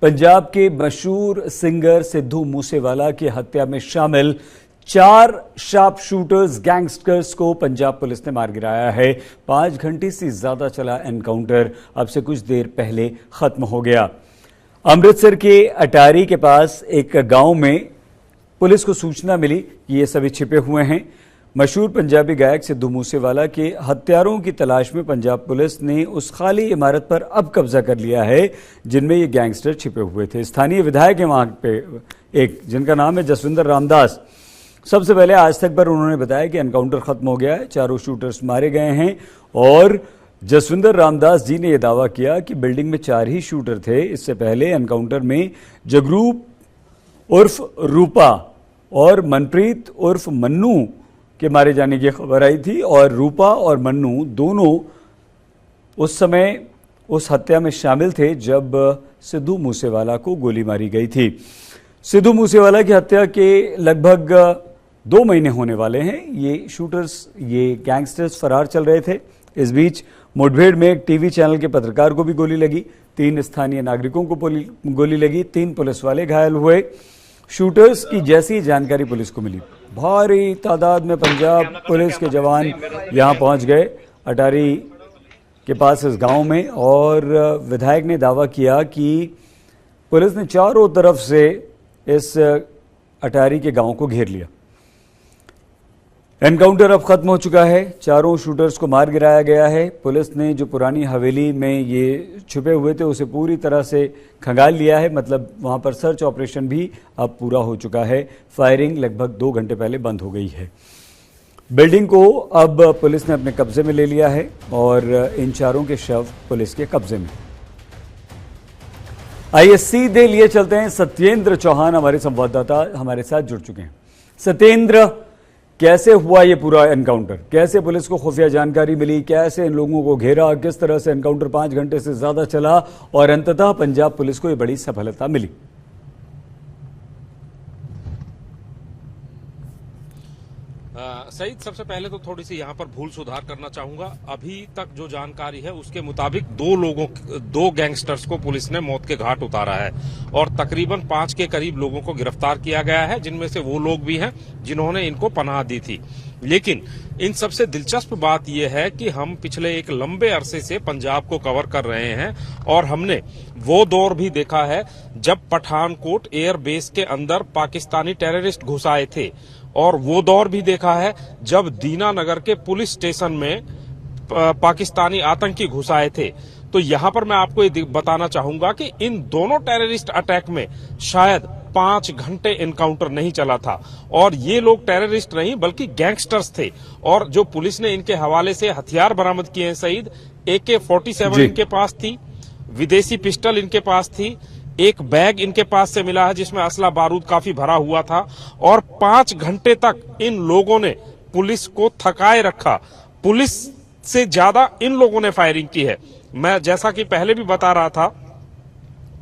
पंजाब के मशहूर सिंगर सिद्धू मूसेवाला की हत्या में शामिल 4 शार्प शूटर्स गैंगस्टर्स को पंजाब पुलिस ने मार गिराया है। 5 घंटे से ज्यादा चला एनकाउंटर अब से कुछ देर पहले खत्म हो गया। अमृतसर के अटारी के पास एक गांव में पुलिस को सूचना मिली कि ये सभी छिपे हुए हैं। मशहूर पंजाबी गायक सिद्धू मूसेवाला के हत्यारों की तलाश में पंजाब पुलिस ने उस खाली इमारत पर अब कब्जा कर लिया है जिनमें ये गैंगस्टर छिपे हुए थे। स्थानीय विधायक है वहां पे एक, जिनका नाम है जसविंदर रामदास। सबसे पहले आज तक पर उन्होंने बताया कि एनकाउंटर खत्म हो गया है, 4 शूटर्स मारे गए हैं और जसविंदर रामदास जी ने यह दावा किया कि बिल्डिंग में 4 ही शूटर थे। इससे पहले एनकाउंटर में जगरूप उर्फ रूपा और मनप्रीत उर्फ मन्नू के मारे जाने की खबर आई थी और रूपा और मन्नू दोनों उस समय उस हत्या में शामिल थे जब सिद्धू मूसेवाला को गोली मारी गई थी। सिद्धू मूसेवाला की हत्या के लगभग 2 महीने होने वाले हैं। ये गैंगस्टर्स फरार चल रहे थे। इस बीच मुठभेड़ में एक टीवी चैनल के पत्रकार को भी गोली लगी, 3 स्थानीय नागरिकों को गोली लगी, 3 पुलिस वाले घायल हुए। शूटर्स की जैसी जानकारी पुलिस को मिली, भारी तादाद में पंजाब पुलिस के जवान यहां पहुंच गए अटारी के पास इस गांव में और विधायक ने दावा किया कि पुलिस ने चारों तरफ से इस अटारी के गांव को घेर लिया। एनकाउंटर अब खत्म हो चुका है, 4 शूटर्स को मार गिराया गया है। पुलिस ने जो पुरानी हवेली में ये छुपे हुए थे उसे पूरी तरह से खंगाल लिया है, मतलब वहां पर सर्च ऑपरेशन भी अब पूरा हो चुका है। फायरिंग लगभग 2 घंटे पहले बंद हो गई है। बिल्डिंग को अब पुलिस ने अपने कब्जे में ले लिया है और इन 4 के शव पुलिस के कब्जे में। आइए सीधे लिए चलते हैं, सत्येंद्र चौहान हमारे संवाददाता हमारे साथ जुड़ चुके हैं। सत्येंद्र, कैसे हुआ ये पूरा एनकाउंटर? कैसे पुलिस को खुफिया जानकारी मिली? कैसे इन लोगों को घेरा? किस तरह से एनकाउंटर 5 घंटे से ज्यादा चला और अंततः पंजाब पुलिस को ये बड़ी सफलता मिली? सईद, सबसे पहले तो थोड़ी सी यहाँ पर भूल सुधार करना चाहूंगा। अभी तक जो जानकारी है उसके मुताबिक 2 गैंगस्टर्स को पुलिस ने मौत के घाट उतारा है और तकरीबन 5 के करीब लोगों को गिरफ्तार किया गया है, जिनमें से वो लोग भी हैं जिन्होंने इनको पनाह दी थी। लेकिन इन सबसे दिलचस्प बात यह है कि हम पिछले एक लंबे अरसे से पंजाब को कवर कर रहे हैं और हमने वो दौर भी देखा है जब पठानकोट एयर बेस के अंदर पाकिस्तानी टेररिस्ट घुस आए थे और वो दौर भी देखा है जब दीनानगर के पुलिस स्टेशन में पाकिस्तानी आतंकी घुस आए थे। तो यहां पर मैं आपको ये बताना चाहूंगा कि इन दोनों टेररिस्ट अटैक में शायद 5 घंटे एनकाउंटर नहीं चला था और ये लोग टेररिस्ट नहीं बल्कि गैंगस्टर्स थे। और जो पुलिस ने इनके हवाले से हथियार बरामद किए हैं सईद, AK-47 इनके पास थी, विदेशी पिस्टल इनके पास थी, एक बैग इनके पास से मिला है जिसमें असला बारूद काफी भरा हुआ था और 5 घंटे तक इन लोगों ने पुलिस को थकाए रखा। पुलिस से ज्यादा इन लोगों ने फायरिंग की है। मैं जैसा कि पहले भी बता रहा था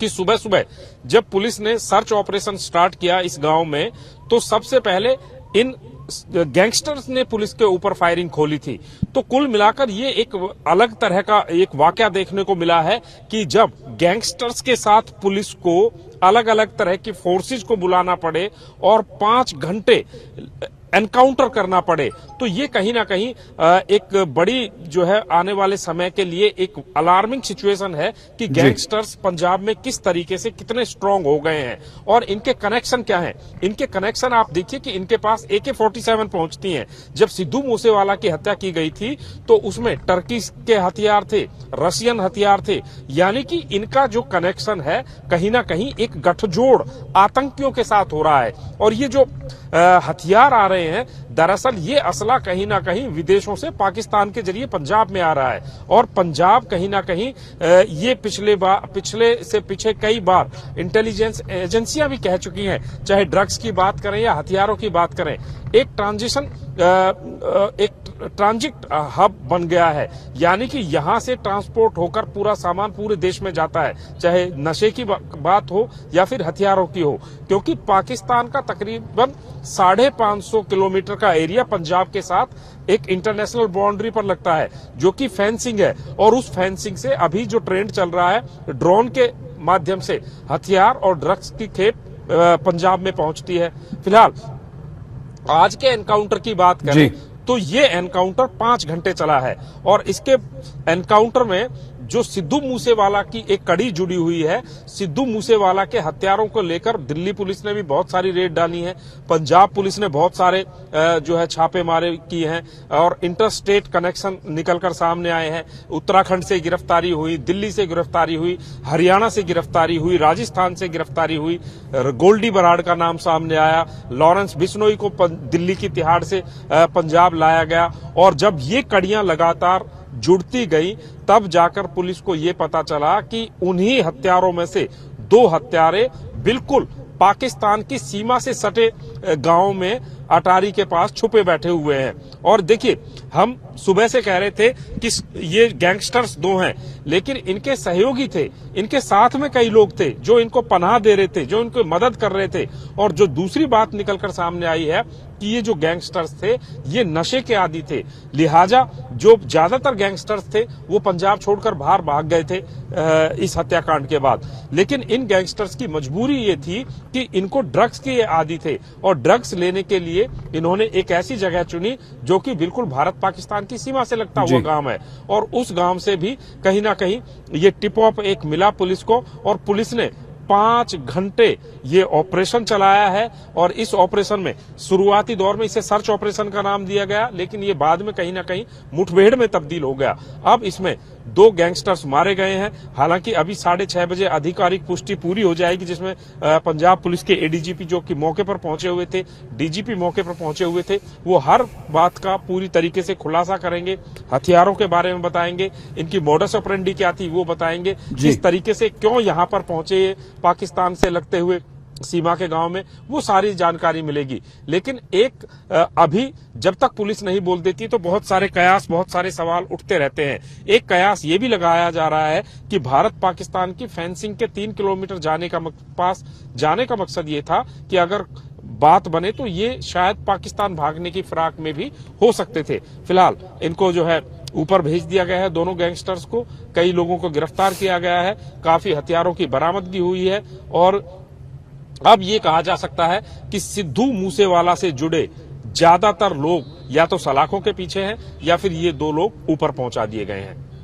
कि सुबह सुबह जब पुलिस ने सर्च ऑपरेशन स्टार्ट किया इस गांव में तो सबसे पहले इन गैंगस्टर्स ने पुलिस के ऊपर फायरिंग खोली थी। तो कुल मिलाकर ये एक अलग तरह का एक वाकया देखने को मिला है कि जब गैंगस्टर्स के साथ पुलिस को अलग अलग तरह की फोर्सेज को बुलाना पड़े और 5 घंटे एनकाउंटर करना पड़े, तो ये कहीं ना कहीं एक बड़ी जो है आने वाले समय के लिए एक अलार्मिंग सिचुएशन है कि गैंगस्टर्स पंजाब में किस तरीके से कितने स्ट्रांग हो गए हैं और इनके कनेक्शन क्या हैं। इनके कनेक्शन आप देखिए कि इनके पास AK-47 पहुंचती हैं। जब सिद्धू मूसेवाला की हत्या की गई थी तो उसमें टर्की के हथियार थे, रशियन हथियार थे, यानी कि इनका जो कनेक्शन है कहीं ना कहीं एक गठजोड़ आतंकियों के साथ हो रहा है। और ये जो हथियार आ रहे हैं दरअसल ये असला कहीं ना कहीं विदेशों से पाकिस्तान के जरिए पंजाब में आ रहा है और पंजाब कहीं ना कहीं ये पिछले से पीछे कई बार इंटेलिजेंस एजेंसियां भी कह चुकी हैं, चाहे ड्रग्स की बात करें या हथियारों की बात करें, एक ट्रांजिट हब बन गया है। यानी कि यहां से ट्रांसपोर्ट होकर पूरा सामान पूरे देश में जाता है, चाहे नशे की बात हो या फिर हथियारों की हो, क्योंकि पाकिस्तान का तकरीबन 550 किलोमीटर का एरिया पंजाब के साथ एक इंटरनेशनल बाउंड्री पर लगता है जो कि फेंसिंग है। और उस फेंसिंग से अभी जो ट्रेंड चल रहा है ड्रोन के माध्यम से हथियार और ड्रग्स की खेप पंजाब में पहुंचती है। फिलहाल आज के एनकाउंटर की बात करें तो ये एनकाउंटर 5 घंटे चला है और इसके एनकाउंटर में जो सिद्धू मूसेवाला की एक कड़ी जुड़ी हुई है। सिद्धू मूसेवाला के हत्यारों को लेकर दिल्ली पुलिस ने भी बहुत सारी रेड डाली है, पंजाब पुलिस ने बहुत सारे जो है छापेमारे किए हैं और इंटर स्टेट कनेक्शन निकलकर सामने आए हैं। उत्तराखंड से गिरफ्तारी हुई, दिल्ली से गिरफ्तारी हुई, हरियाणा से गिरफ्तारी हुई, राजस्थान से गिरफ्तारी हुई, गोल्डी बराड़ का नाम सामने आया, लॉरेंस बिश्नोई को दिल्ली की तिहाड़ से पंजाब लाया गया और जब ये कड़ियां लगातार जुड़ती गई तब जाकर पुलिस को यह पता चला कि उन्हीं हत्यारों में से 2 हत्यारे बिल्कुल पाकिस्तान की सीमा से सटे गांव में अटारी के पास छुपे बैठे हुए हैं। और देखिए, हम सुबह से कह रहे थे कि ये गैंगस्टर्स 2 हैं, लेकिन इनके सहयोगी थे, इनके साथ में कई लोग थे जो इनको पनाह दे रहे थे, जो इनको मदद कर रहे थे। और जो दूसरी बात निकलकर सामने आई है कि ये जो गैंगस्टर्स थे ये नशे के आदी थे, लिहाजा जो ज्यादातर गैंगस्टर्स थे वो पंजाब छोड़कर बाहर भाग गए थे इस हत्याकांड के बाद। लेकिन इन गैंगस्टर्स की मजबूरी ये थी कि इनको ड्रग्स के आदी थे और ड्रग्स लेने के लिए इन्होंने एक ऐसी जगह चुनी जो कि बिल्कुल भारत पाकिस्तान की सीमा से लगता हुआ गांव है और उस गांव से भी कहीं ना कहीं ये टिप ऑफ एक मिला पुलिस को और पुलिस ने 5 घंटे ये ऑपरेशन चलाया है। और इस ऑपरेशन में शुरुआती दौर में इसे सर्च ऑपरेशन का नाम दिया गया, लेकिन ये बाद में कहीं ना कहीं मुठभेड़ में तब्दील हो गया। अब इसमें 2 गैंगस्टर्स मारे गए हैं। हालांकि अभी 6:30 बजे आधिकारिक पुष्टि पूरी हो जाएगी, जिसमें पंजाब पुलिस के एडीजीपी जो कि मौके पर पहुंचे हुए थे, डीजीपी मौके पर पहुंचे हुए थे, वो हर बात का पूरी तरीके से खुलासा करेंगे, हथियारों के बारे में बताएंगे, इनकी मोडस ऑपरेंडी क्या थी वो बताएंगे, किस तरीके से क्यों यहां पर पहुंचे पाकिस्तान से लगते हुए सीमा के गांव में, वो सारी जानकारी मिलेगी। लेकिन एक अभी जब तक पुलिस नहीं बोल देती तो बहुत सारे कयास, बहुत सारे सवाल उठते रहते हैं। एक कयास ये भी लगाया जा रहा है कि भारत पाकिस्तान की फेंसिंग के 3 किलोमीटर पास जाने का मकसद ये था कि अगर बात बने तो ये शायद पाकिस्तान भागने की फिराक में भी हो सकते थे। फिलहाल इनको जो है ऊपर भेज दिया गया है, दोनों गैंगस्टर्स को। कई लोगों को गिरफ्तार किया गया है, काफी हथियारों की बरामदगी हुई है और अब ये कहा जा सकता है कि सिद्धू मूसेवाला से जुड़े ज्यादातर लोग या तो सलाखों के पीछे हैं या फिर ये 2 लोग ऊपर पहुंचा दिए गए हैं।